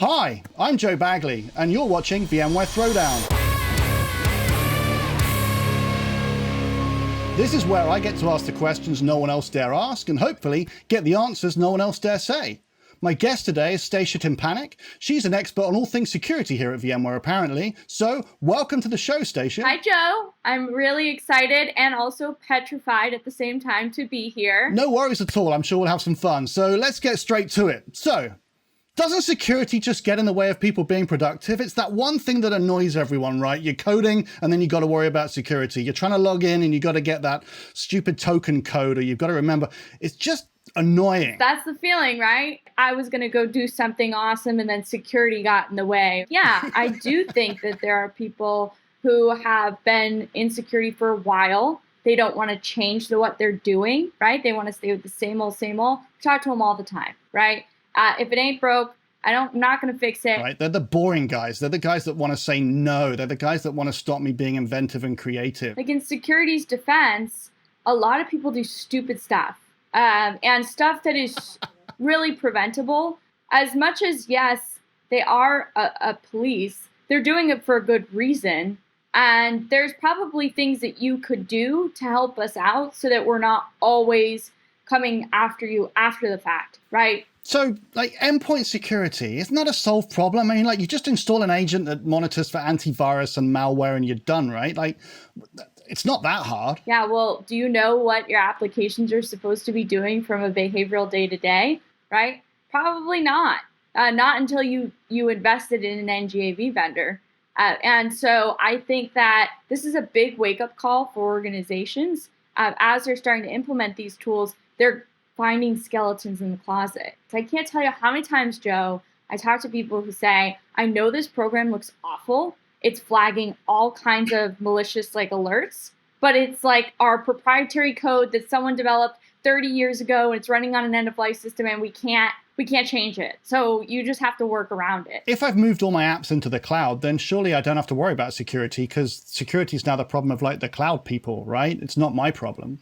Hi, I'm Joe Baguley, and you're watching VMware Throwdown. This is where I get to ask the questions no one else dare ask, and hopefully get the answers no one else dare say. My guest today is Stacia Tympanick. She's an expert on all things security here at VMware, apparently. So, welcome to the show, Stacia. Hi, Joe. I'm really excited and also petrified at the same time to be here. No worries at all. I'm sure we'll have some fun. So, let's get straight to it. So, doesn't security just get in the way of people being productive? It's that one thing that annoys everyone, right? You're coding and then you got to worry about security. You're trying to log in and you got to get that stupid token code, or you've got to remember. It's just annoying. That's the feeling, right? I was going to go do something awesome and then security got in the way. Yeah, I do think that there are people who have been in security for a while. They don't want to change what they're doing, right? They want to stay with the same old, same old. Talk to them all the time, right? If it ain't broke, I'm not going to fix it. Right? They're the boring guys. They're the guys that want to say no. They're the guys that want to stop me being inventive and creative. Like in security's defense, a lot of people do stupid stuff and stuff that is really preventable. As much as, yes, they are a police, they're doing it for a good reason. And there's probably things that you could do to help us out so that we're not always coming after you after the fact, right? So, like, endpoint security, isn't that a solved problem? I mean, like, you just install an agent that monitors for antivirus and malware and you're done, right? Like, it's not that hard. Yeah, well, do you know what your applications are supposed to be doing from a behavioral day-to-day, right? Probably not. Not until you invested in an NGAV vendor. And so I think that this is a big wake-up call for organizations. As they're starting to implement these tools, they're finding skeletons in the closet. So I can't tell you how many times, Joe, I talk to people who say, I know this program looks awful. It's flagging all kinds of malicious alerts, but it's like our proprietary code that someone developed 30 years ago and it's running on an end-of-life system and we can't change it. So you just have to work around it. If I've moved all my apps into the cloud, then surely I don't have to worry about security, because security is now the problem of the cloud people, right? It's not my problem.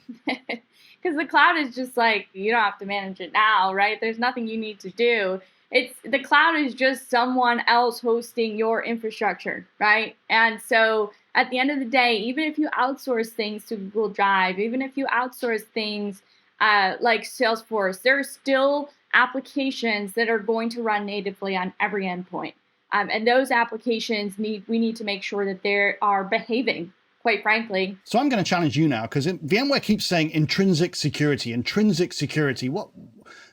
Because the cloud is just you don't have to manage it now, right? There's nothing you need to do. The cloud is just someone else hosting your infrastructure, right? And so at the end of the day, even if you outsource things to Google Drive, even if you outsource things like Salesforce, there are still applications that are going to run natively on every endpoint. And those applications we need to make sure that they are behaving, quite frankly. So I'm going to challenge you now, because VMware keeps saying intrinsic security. What,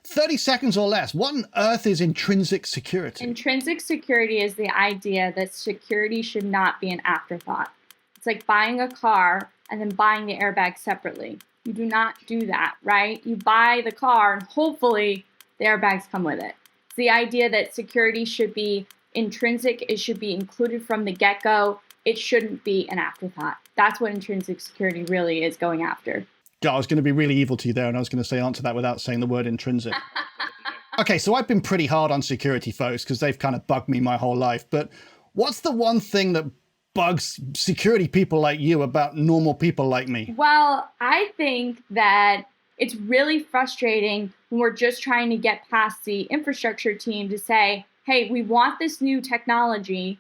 30 seconds or less, what on earth is intrinsic security? Intrinsic security is the idea that security should not be an afterthought. It's like buying a car and then buying the airbag separately. You do not do that, right? You buy the car and hopefully the airbags come with it. It's the idea that security should be intrinsic. It should be included from the get-go. It shouldn't be an afterthought. That's what intrinsic security really is going after. I was going to be really evil to you there, and I was going to say answer that without saying the word intrinsic. Okay, so I've been pretty hard on security folks because they've kind of bugged me my whole life. But what's the one thing that bugs security people like you about normal people like me? Well, I think that it's really frustrating when we're just trying to get past the infrastructure team to say, hey, we want this new technology.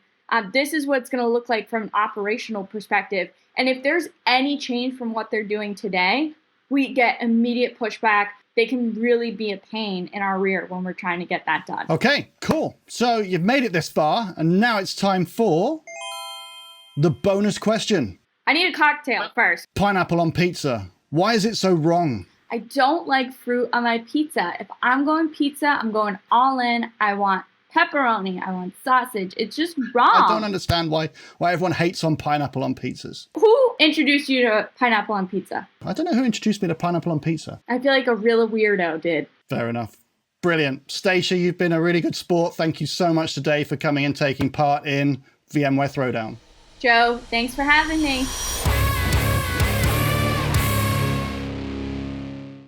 This is what it's going to look like from an operational perspective. And if there's any change from what they're doing today, we get immediate pushback. They can really be a pain in our rear when we're trying to get that done. Okay, cool. So you've made it this far, and now it's time for the bonus question. I need a cocktail first. Pineapple on pizza. Why is it so wrong? I don't like fruit on my pizza. If I'm going pizza, I'm going all in. I want pepperoni. I want sausage. It's just wrong. I don't understand why everyone hates on pineapple on pizzas. Who introduced you to pineapple on pizza? I don't know who introduced me to pineapple on pizza. I feel like a real weirdo did. Fair enough. Brilliant. Stacia, you've been a really good sport. Thank you so much today for coming and taking part in VMware Throwdown. Joe, thanks for having me.